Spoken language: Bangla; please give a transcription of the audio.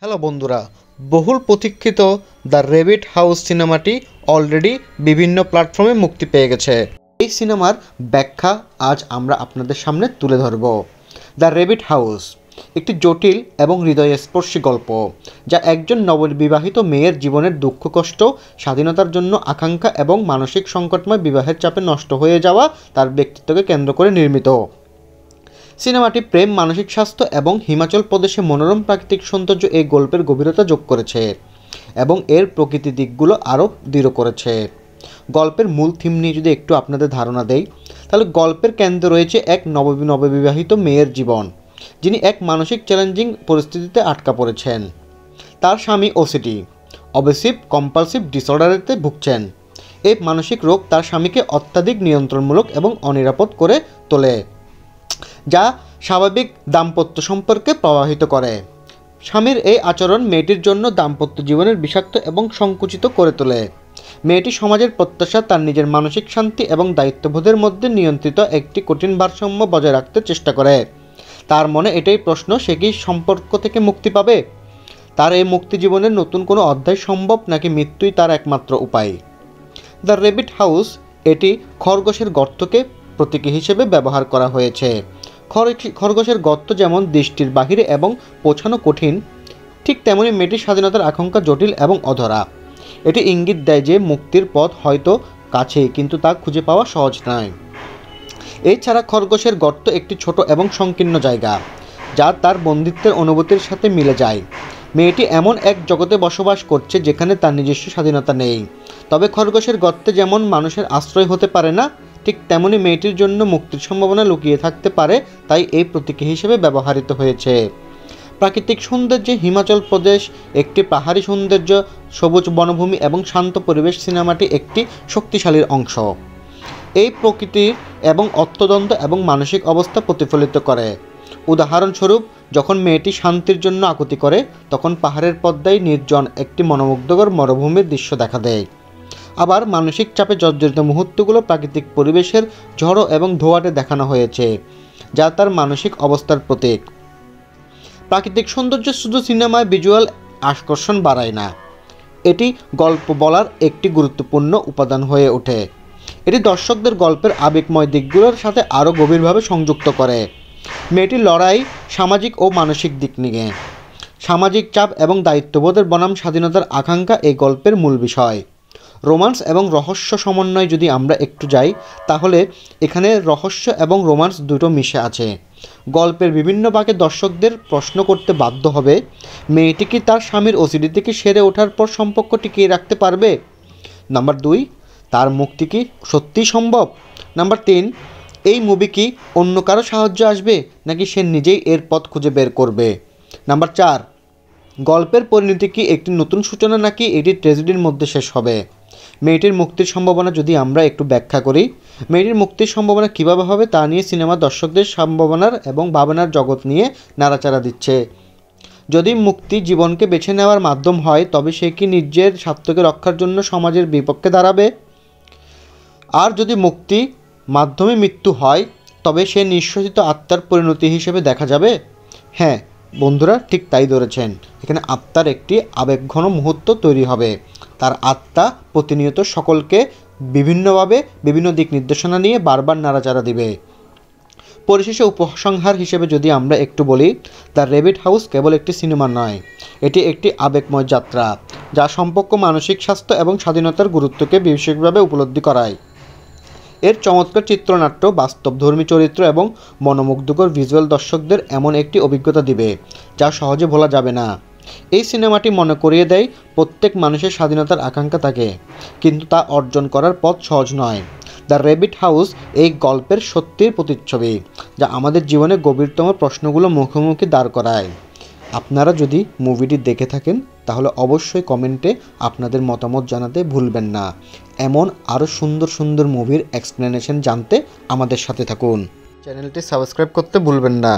হ্যালো বন্ধুরা, বহুল প্রতীক্ষিত দ্য র্যাবিট হাউস সিনেমাটি অলরেডি বিভিন্ন প্ল্যাটফর্মে মুক্তি পেয়ে গেছে। এই সিনেমার ব্যাখ্যা আজ আমরা আপনাদের সামনে তুলে ধরব। দ্য র্যাবিট হাউস একটি জটিল এবং হৃদয়স্পর্শী গল্প, যা একজন নববিবাহিত মেয়ের জীবনের দুঃখ কষ্ট, স্বাধীনতার জন্য আকাঙ্ক্ষা এবং মানসিক সংকটময় বিবাহের চাপে নষ্ট হয়ে যাওয়া তার ব্যক্তিত্বকে কেন্দ্র করে নির্মিত। সিনেমাটি প্রেম, মানসিক স্বাস্থ্য এবং হিমাচল প্রদেশে মনোরম প্রাকৃতিক সৌন্দর্য এই গল্পের গভীরতা যোগ করেছে এবং এর প্রকৃতি দিকগুলো আরও দৃঢ় করেছে। গল্পের মূল থিম নিয়ে যদি একটু আপনাদের ধারণা দেই, তাহলে গল্পের কেন্দ্রে রয়েছে এক নববিবাহিত মেয়ের জীবন, যিনি এক মানসিক চ্যালেঞ্জিং পরিস্থিতিতে আটকা পড়েছেন। তার স্বামী ওসিডি, অবসেসিভ কম্পালসিভ ডিসঅর্ডারেতে ভুগছেন। এই মানসিক রোগ তার স্বামীকে অত্যাধিক নিয়ন্ত্রণমূলক এবং অনিরাপদ করে তোলে, যা স্বাভাবিক দাম্পত্য সম্পর্কে প্রভাবিত করে। স্বামীর এই আচরণ মেয়েটির জন্য দাম্পত্য জীবনের বিষাক্ত এবং সংকুচিত করে তোলে। মেয়েটি সমাজের প্রত্যাশা, তার নিজের মানসিক শান্তি এবং দায়িত্ববোধের মধ্যে নিয়ন্ত্রিত একটি কঠিন ভারসাম্য বজায় রাখতে চেষ্টা করে। তার মনে এটাই প্রশ্ন, সে কি সম্পর্ক থেকে মুক্তি পাবে? তার এই মুক্তি জীবনের নতুন কোনো অধ্যায় সম্ভব, নাকি মৃত্যুই তার একমাত্র উপায়? দ্য র্যাবিট হাউস এটি খরগোশের গর্তকে প্রতীকী হিসেবে ব্যবহার করা হয়েছে। খরগোশের গর্ত যেমন দৃষ্টির বাহিরে এবং পৌঁছানো কঠিন, ঠিক তেমনি মেয়েটির স্বাধীনতার আকাঙ্ক্ষা জটিল এবং অধরা। এটি ইঙ্গিত দেয় যে মুক্তির পথ হয়তো কাছেই, কিন্তু তা খুঁজে পাওয়া সহজ নয়। এছাড়া খরগোশের গর্ত একটি ছোট এবং সংকীর্ণ জায়গা, যা তার বন্দিত্বের অনুভূতির সাথে মিলে যায়। মেয়েটি এমন এক জগতে বসবাস করছে যেখানে তার নিজস্ব স্বাধীনতা নেই। তবে খরগোশের গর্তে যেমন মানুষের আশ্রয় হতে পারে না, ঠিক তেমনি মেয়েটির জন্য মুক্তির সম্ভাবনা লুকিয়ে থাকতে পারে, তাই এই প্রতীকী হিসেবে ব্যবহৃত হয়েছে। প্রাকৃতিক সৌন্দর্যে হিমাচল প্রদেশ, একটি পাহাড়ি সৌন্দর্য, সবুজ বনভূমি এবং শান্ত পরিবেশ সিনেমাটি একটি শক্তিশালীর অংশ। এই প্রকৃতি এবং অর্থদ্বন্দ্ব এবং মানসিক অবস্থা প্রতিফলিত করে। উদাহরণস্বরূপ, যখন মেয়েটি শান্তির জন্য আকুতি করে, তখন পাহাড়ের পর্দায় নির্জন একটি মনোমুগ্ধকর মরুভূমির দৃশ্য দেখা দেয়। আবার মানসিক চাপে জর্জরিত মুহূর্তগুলো প্রাকৃতিক পরিবেশের ঝড়ো এবং ধোঁয়াটে দেখানো হয়েছে, যা তার মানসিক অবস্থার প্রতীক। প্রাকৃতিক সৌন্দর্য শুধু সিনেমায় ভিজুয়াল আকর্ষণ বাড়ায় না, এটি গল্প বলার একটি গুরুত্বপূর্ণ উপাদান হয়ে ওঠে। এটি দর্শকদের গল্পের আবেগময় দিকগুলোর সাথে আরও গভীরভাবে সংযুক্ত করে। মেয়েটির লড়াই সামাজিক ও মানসিক দিক নিয়ে। সামাজিক চাপ এবং দায়িত্ববোধের বনাম স্বাধীনতার আকাঙ্ক্ষা এই গল্পের মূল বিষয়। রোমান্স এবং রহস্য সমন্বয় যদি আমরা একটু যাই, তাহলে এখানে রহস্য এবং রোমান্স দুটো মিশে আছে। গল্পের বিভিন্ন ভাগে দর্শকদের প্রশ্ন করতে বাধ্য হবে, মেয়েটি কি তার স্বামীর ওসিডি থেকে সেরে ওঠার পর সম্পর্ক টিকিয়ে রাখতে পারবে? নাম্বার 2, তার মুক্তি কি সত্যিই সম্ভব? নাম্বার 3, এই মুভি কি অন্য কারো সাহায্য আসবে, নাকি সে নিজেই এর পথ খুঁজে বের করবে? নাম্বার 4, গল্পের পরিণতি কি একটি নতুন সূচনা, নাকি এটি ট্র্যাজেডির মধ্যে শেষ হবে? মেয়েটির মুক্তির সম্ভাবনা যদি আমরা একটু ব্যাখ্যা করি, মেয়েটির মুক্তির সম্ভাবনা কীভাবে হবে তা নিয়ে সিনেমা দর্শকদের সম্ভাবনার এবং ভাবনার জগৎ নিয়ে নাড়াচাড়া দিচ্ছে। যদি মুক্তি জীবনকে বেছে নেওয়ার মাধ্যম হয়, তবে সে কি নিজের স্বার্থকে রক্ষার জন্য সমাজের বিপক্ষে দাঁড়াবে? আর যদি মুক্তি মাধ্যমে মৃত্যু হয়, তবে সে নিঃশ্বসিত আত্মার পরিণতি হিসেবে দেখা যাবে? হ্যাঁ বন্ধুরা, ঠিক তাই ধরেছেন। এখানে আত্মার একটি আবেগঘন মুহূর্ত তৈরি হবে। তার আত্মা প্রতিনিয়ত সকলকে বিভিন্নভাবে বিভিন্ন দিক নির্দেশনা নিয়ে বারবার নাড়াচাড়া দিবে। পরিশেষে উপসংহার হিসেবে যদি আমরা একটু বলি, দ্য র্যাবিট হাউস কেবল একটি সিনেমা নয়, এটি একটি আবেগময় যাত্রা, যা সম্পর্ক, মানসিক স্বাস্থ্য এবং স্বাধীনতার গুরুত্বকে বিশেষভাবে উপলব্ধি করায়। এর চমৎকার চিত্রনাট্য, বাস্তবধর্মী চরিত্র এবং মনোমুগ্ধকর ভিজুয়াল দর্শকদের এমন একটি অভিজ্ঞতা দিবে যা সহজে ভোলা যাবে না। এই সিনেমাটি মনে করিয়ে দেয়, প্রত্যেক মানুষের স্বাধীনতার আকাঙ্ক্ষা থাকে, কিন্তু তা অর্জন করার পথ সহজ নয়। দ্য র্যাবিট হাউস এই গল্পের সত্যির প্রতিচ্ছবি, যা আমাদের জীবনে গভীরতম প্রশ্নগুলো মুখোমুখি দাঁড় করায়। আপনারা যদি মুভিটি দেখে থাকেন, তাহলে অবশ্যই কমেন্টে আপনাদের মতামত জানাতে ভুলবেন না। এমন আরও সুন্দর সুন্দর মুভির এক্সপ্লেনেশন জানতে আমাদের সাথে থাকুন। চ্যানেলটি সাবস্ক্রাইব করতে ভুলবেন না।